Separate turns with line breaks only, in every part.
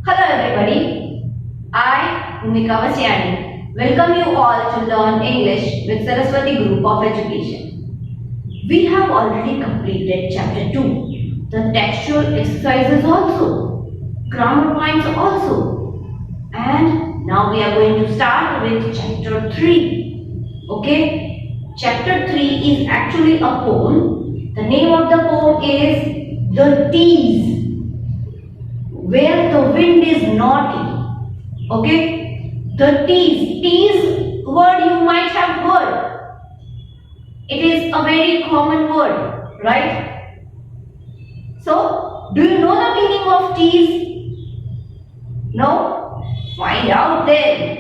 Hello everybody, I, Bhumika Vasyani, welcome you all to learn English with Saraswati Group of Education. We have already completed chapter 2, the textual exercises also, grammar points also, and now we are going to start with chapter 3. Okay, chapter 3 is actually a poem. The name of the poem is The Tease, where the wind is naughty. Okay, the tease word you might have heard. It is a very common word, right? So, do you know the meaning of tease? No? Find out then.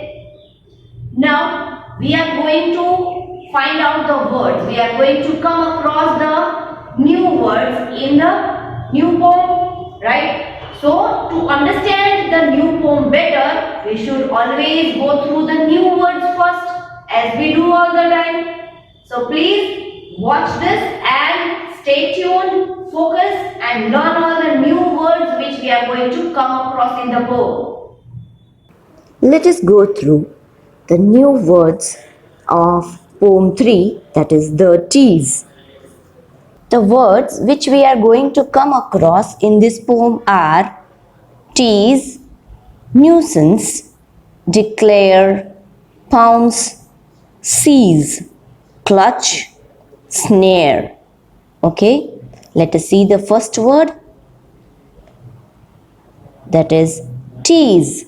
Now, we are going to find out the words. We are going to come across the new words in the new poem, right? So, to understand the new poem better, we should always go through the new words first, as we do all the time. So, please watch this and stay tuned, focus, and learn all the new words which we are going to come across in the poem.
Let us go through the new words of poem 3, that is the tease. The words which we are going to come across in this poem are tease, nuisance, declare, pounce, seize, clutch, snare. Okay, let us see the first word, that is tease.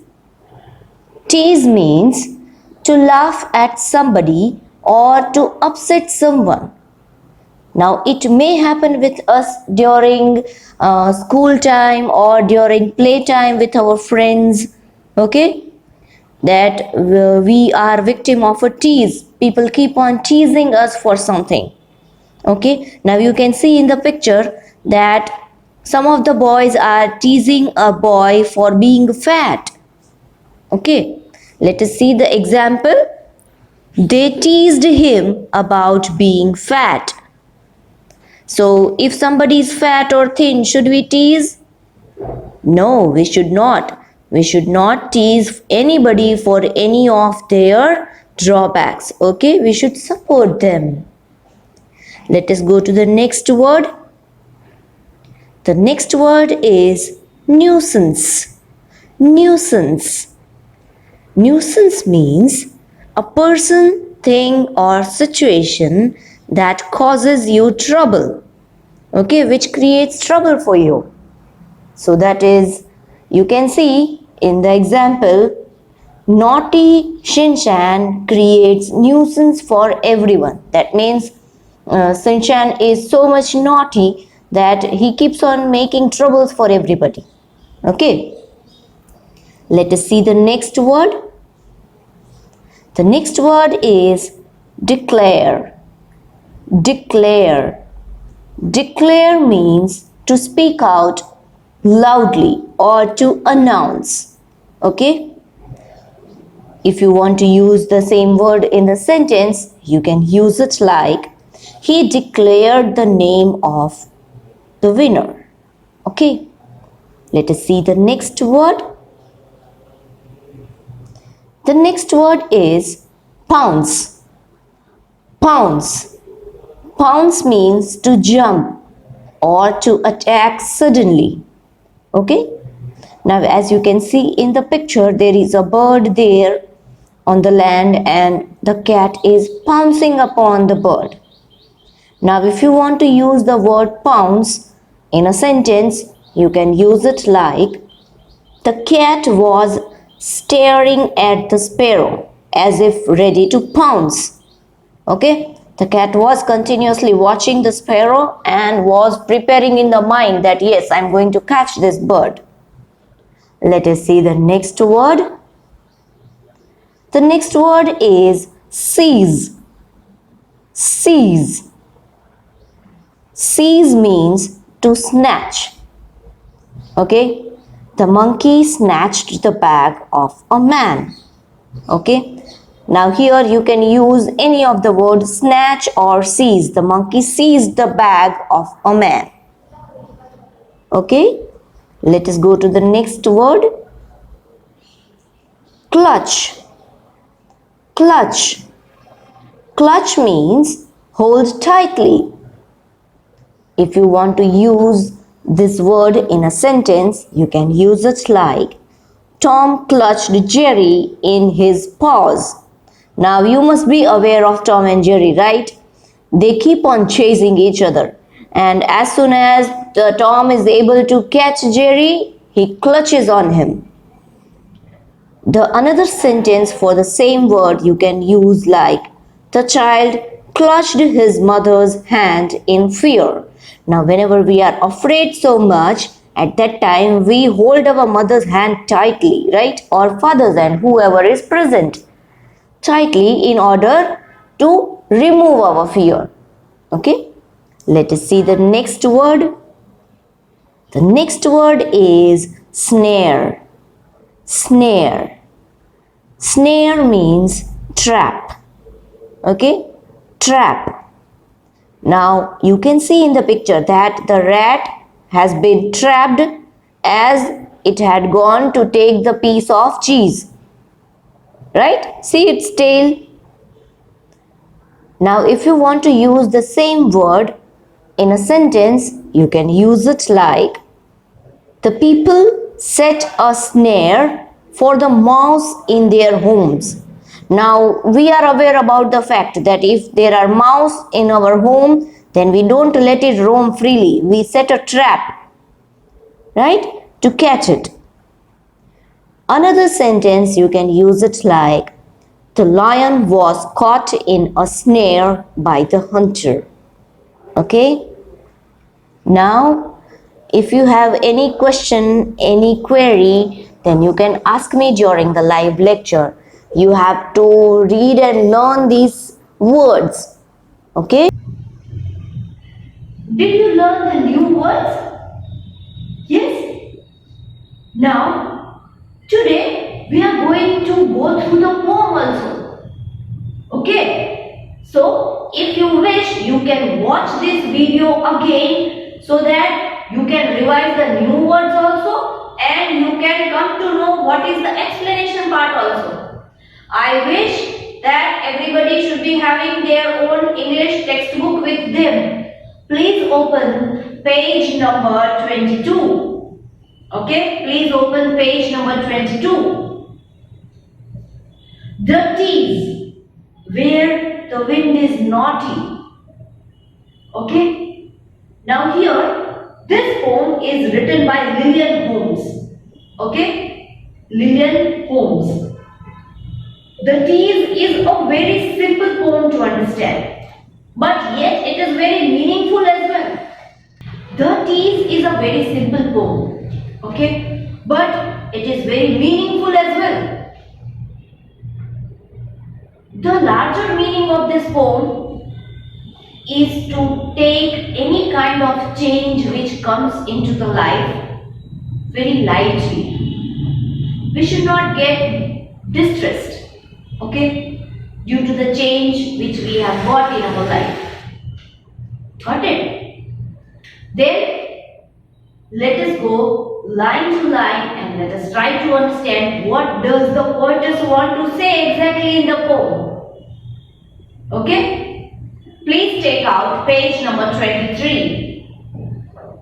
Tease means to laugh at somebody or to upset someone. Now, it may happen with us during school time or during playtime with our friends, okay? That we are victim of a tease. People keep on teasing us for something, okay? Now, you can see in the picture that some of the boys are teasing a boy for being fat, okay? Let us see the example. They teased him about being fat. So, if somebody is fat or thin, should we tease? No, we should not. We should not tease anybody for any of their drawbacks. Okay, we should support them. Let us go to the next word. The next word is nuisance. Nuisance. Nuisance means a person, thing, or situation that causes you trouble, okay, which creates trouble for you. So that is, you can see in the example, naughty Shinchan creates nuisance for everyone. That means Shinchan is so much naughty that he keeps on making troubles for everybody. Okay, let us see the next word. The next word is declare. Declare. Declare means to speak out loudly or to announce. Okay? If you want to use the same word in the sentence, you can use it like, he declared the name of the winner. Okay? Let us see the next word. The next word is pounce. Pounce. Pounce means to jump or to attack suddenly. Okay? Now, as you can see in the picture, there is a bird there on the land and the cat is pouncing upon the bird. Now, if you want to use the word pounce in a sentence, you can use it like, the cat was staring at the sparrow as if ready to pounce. Okay? The cat was continuously watching the sparrow and was preparing in the mind that yes, I am going to catch this bird. Let us see the next word. The next word is seize. Seize. Seize means to snatch. Okay? The monkey snatched the bag of a man. Okay? Now here you can use any of the words snatch or seize. The monkey seized the bag of a man. Okay? Let us go to the next word. Clutch. Clutch. Clutch means hold tightly. If you want to use this word in a sentence, you can use it like Tom clutched Jerry in his paws. Now you must be aware of Tom and Jerry, right? They keep on chasing each other, and as soon as Tom is able to catch Jerry, he clutches on him. The another sentence for the same word you can use like the child clutched his mother's hand in fear. Now whenever we are afraid so much, at that time we hold our mother's hand tightly, right? Or father's hand, whoever is present, tightly in order to remove our fear. Okay? Let us see the next word. The next word is snare. Snare. Snare means trap. Okay? Trap. Now you can see in the picture that the rat has been trapped as it had gone to take the piece of cheese. Right? See its tail. Now if you want to use the same word in a sentence, you can use it like the people set a snare for the mouse in their homes. Now we are aware about the fact that if there are mouse in our home, then we don't let it roam freely. We set a trap, right, to catch it. Another sentence you can use it like the lion was caught in a snare by the hunter. Okay? Now, if you have any question, any query, then you can ask me during the live lecture. You have to read and learn these words. Okay?
Did you learn the new words? Yes? Now, today we are going to go through the poem also. Okay? So, if you wish, you can watch this video again so that you can revise the new words also and you can come to know what is the explanation part also. I wish that everybody should be having their own English textbook with them. Please open page number 22. Okay, please open page number 22. The teas, where the wind is naughty. Okay, now here, this poem is written by Lillian Holmes. Okay, Lillian Holmes. The teas is a very simple poem to understand, but yet it is very meaningful as well. The teas is a very simple poem, okay, but it is very meaningful as well. The larger meaning of this poem is to take any kind of change which comes into the life very lightly. We should not get distressed, okay, due to the change which we have got in our life. Got it? Then let us go line to line and let us try to understand what does the poetess want to say exactly in the poem. Okay? Please take out page number 23.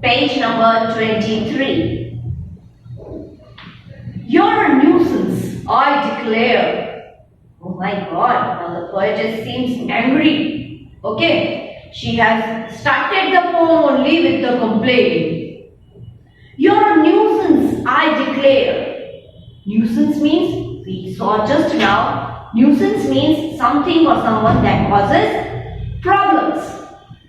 Page number 23. You're a nuisance, I declare. Oh my God, now the poetess seems angry. Okay, she has started the poem only with the complaining. You're a nuisance, I declare. Nuisance means, we saw just now, nuisance means something or someone that causes problems.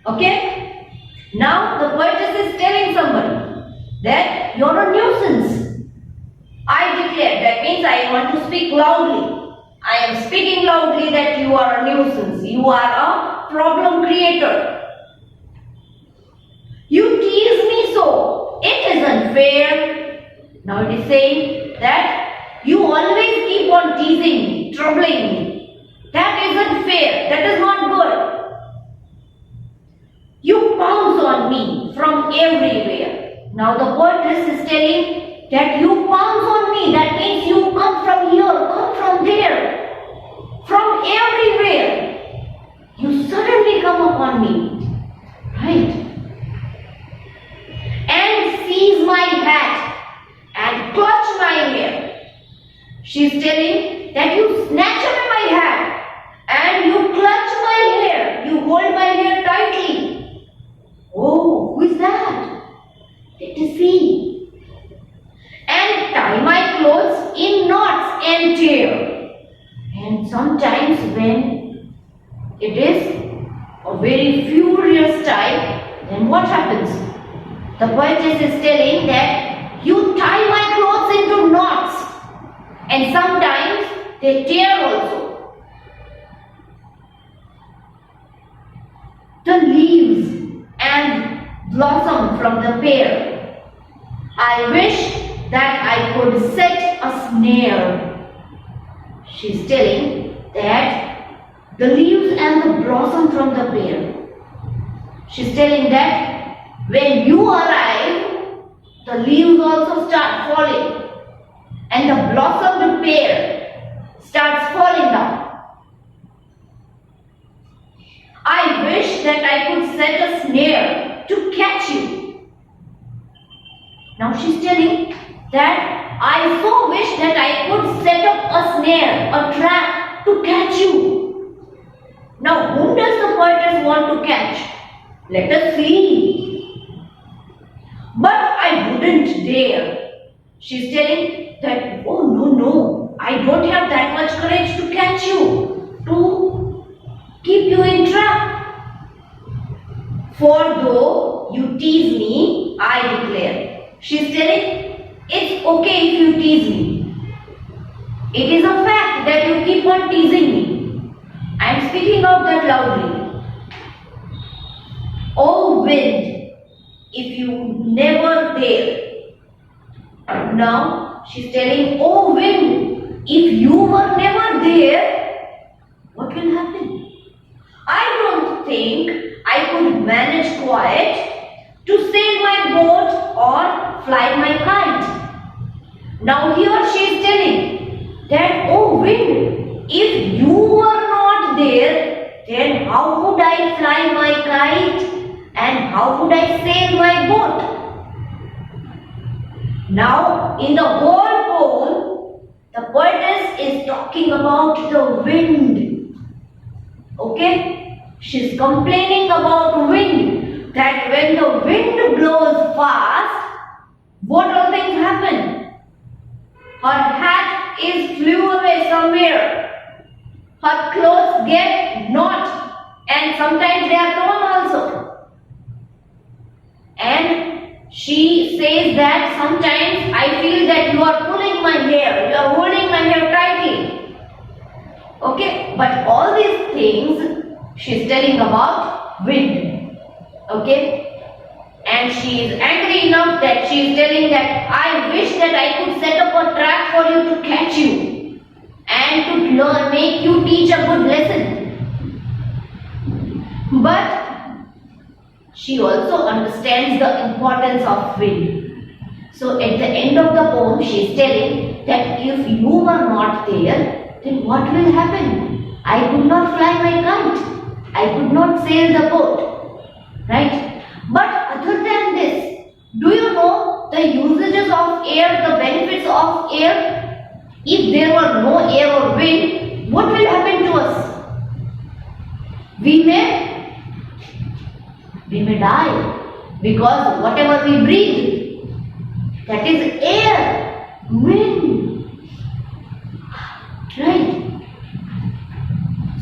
Okay? Now the poetess is telling somebody that you're a nuisance. I declare, that means I want to speak loudly. I am speaking loudly that you are a nuisance. You are a problem creator. You tease me so. It isn't fair. Now it is saying that you always keep on teasing me, troubling me. That isn't fair. That is not good. You pounce on me from everywhere. Now the poetess is telling that you pounce on me. That means you come from here, come from on me, right? And seize my hat and clutch my hair. She's telling that you snatch away my hat and you clutch my hair. You hold my hair tightly. Oh, who is that? Let us see. And tie my clothes in knots and tear. And sometimes when it is a very furious type, then what happens? The poetess is telling that you tie my clothes into knots and sometimes they tear also. The leaves and blossom from the pear. I wish that I could set a snare. She's telling that the leaves and the blossom from the pear. She's telling that when you arrive, the leaves also start falling and the blossomed pear starts falling down. I wish that I could set a snare to catch you. Now she's telling that I so wish that I could set up a snare, a trap to catch you. Now whom does the poetess want to catch? Let us see. But I wouldn't dare. She's telling that, oh no, I don't have that much courage to catch you, to keep you in trap. For though you tease me, I declare. She's telling, it's okay if you tease me. It is a fact that you keep on teasing me. I am speaking out that loudly. Oh wind, if you never dare. Now she's telling, oh wind, if you were never there, what will happen? I don't think I could manage quite to sail my boat or fly my kite. Now here she is telling that, oh wind, if you were not there, then how would I fly my kite and how would I sail my boat? Now in the whole poem, the poetess is talking about the wind. Okay? She's complaining about wind, that when the wind blows fast, what all things happen? Her hat is flew away somewhere. Her clothes get knot and sometimes they are torn also. And she says that sometimes I feel that you are pulling my hair, you are holding my hair tightly. Okay, but all these things she is telling about wind. Okay. And she is angry enough that she is telling that I wish that I could set up a trap for you to catch you and to learn, make you teach a good lesson. But she also understands the importance of wind. So at the end of the poem she is telling that if you were not there, then what will happen? I could not fly my kite. I could not sail the boat. Right? But other than this, do you know the usages of air, the benefits of air? If there were no air or wind, what will happen to us? We may die because whatever we breathe, that is air, wind. Right?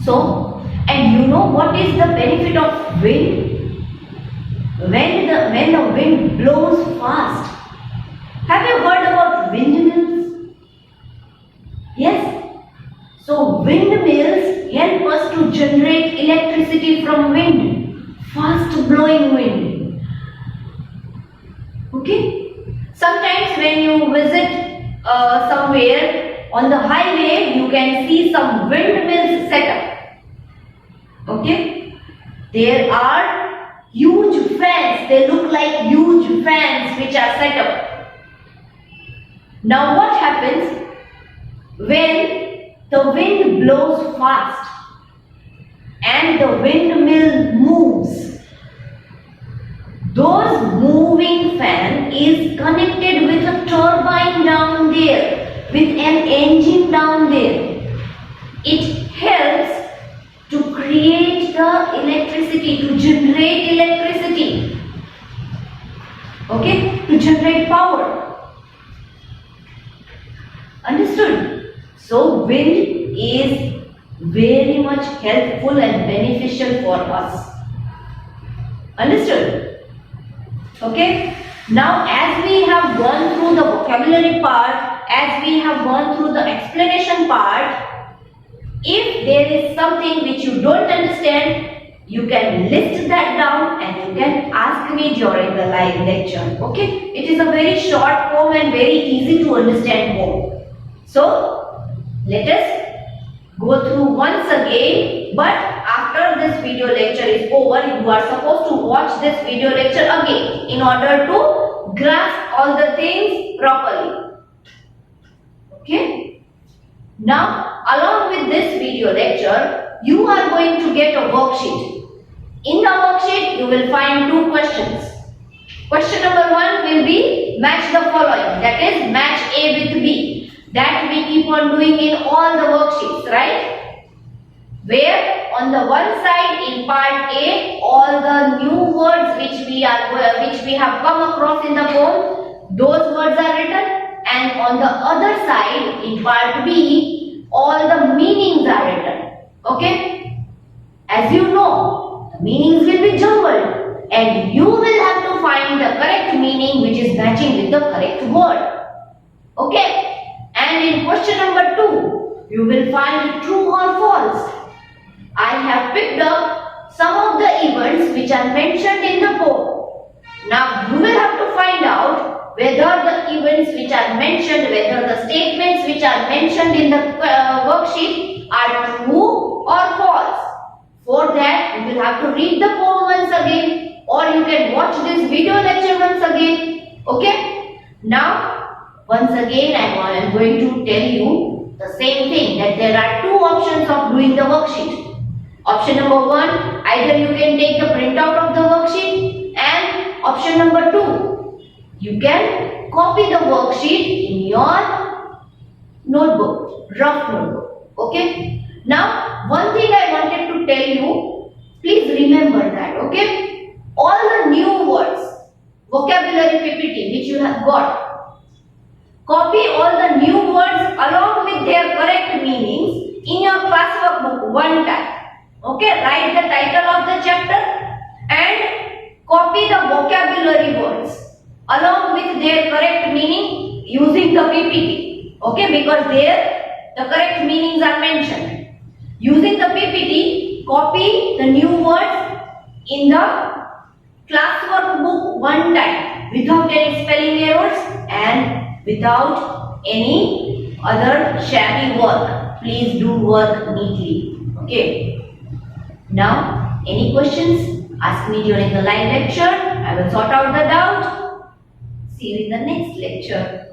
So, and you know what is the benefit of wind? When the wind blows fast. Have you heard about windmills? Yes. So windmills help us to generate electricity from wind, fast blowing wind. Okay. Sometimes when you visit somewhere on the highway, you can see some windmills set up. Okay. There are huge fans, they look like huge fans which are set up. Now what happens when the wind blows fast and the windmill moves? those moving fan is connected with a turbine down there, with an engine down there. It helps to create the electricity, to generate electricity. Okay, to generate power. Understood? So wind is very much helpful and beneficial for us. Understood? Okay. Now as we have gone through the vocabulary part, as we have gone through the explanation part, if there is something which you don't understand, you can list that down and you can ask me during the live lecture. Okay. It is a very short poem and very easy to understand poem. So let us go through once again, but after this video lecture is over, you are supposed to watch this video lecture again in order to grasp all the things properly. Okay. Now, along with this video lecture, you are going to get a worksheet. In the worksheet, you will find two questions. Question number 1 will be match the following, that is match A with B. That we keep on doing in all the worksheets, right? Where on the one side in part A, all the new words which we have come across in the poem, those words are written, and on the other side in part B, all the meanings are written. Okay? As you know, the meanings will be jumbled, and you will have to find the correct meaning which is matching with the correct word. Okay? And in question number 2, you will find true or false. I have picked up some of the events which are mentioned in the poem. Now you will have to find out whether the events which are mentioned, whether the statements which are mentioned in the worksheet are true or false. For that, you will have to read the poem once again, or you can watch this video lecture once again. Okay? Now, once again, I am going to tell you the same thing, that there are two options of doing the worksheet. Option number 1, either you can take the printout of the worksheet, and option number 2, you can copy the worksheet in your notebook, rough notebook. Okay? Now, one thing I wanted to tell you, please remember that. Okay? All the new words, vocabulary PPT which you have got, copy all the new words along with their correct meanings in your classwork book one time. Okay, write the title of the chapter and copy the vocabulary words along with their correct meaning using the PPT. Okay, because there the correct meanings are mentioned. Using the PPT, copy the new words in the classwork book one time without any spelling errors and without any other shabby work. Please do work neatly. Okay. Now, any questions? Ask me during the live lecture. I will sort out the doubt. See you in the next lecture.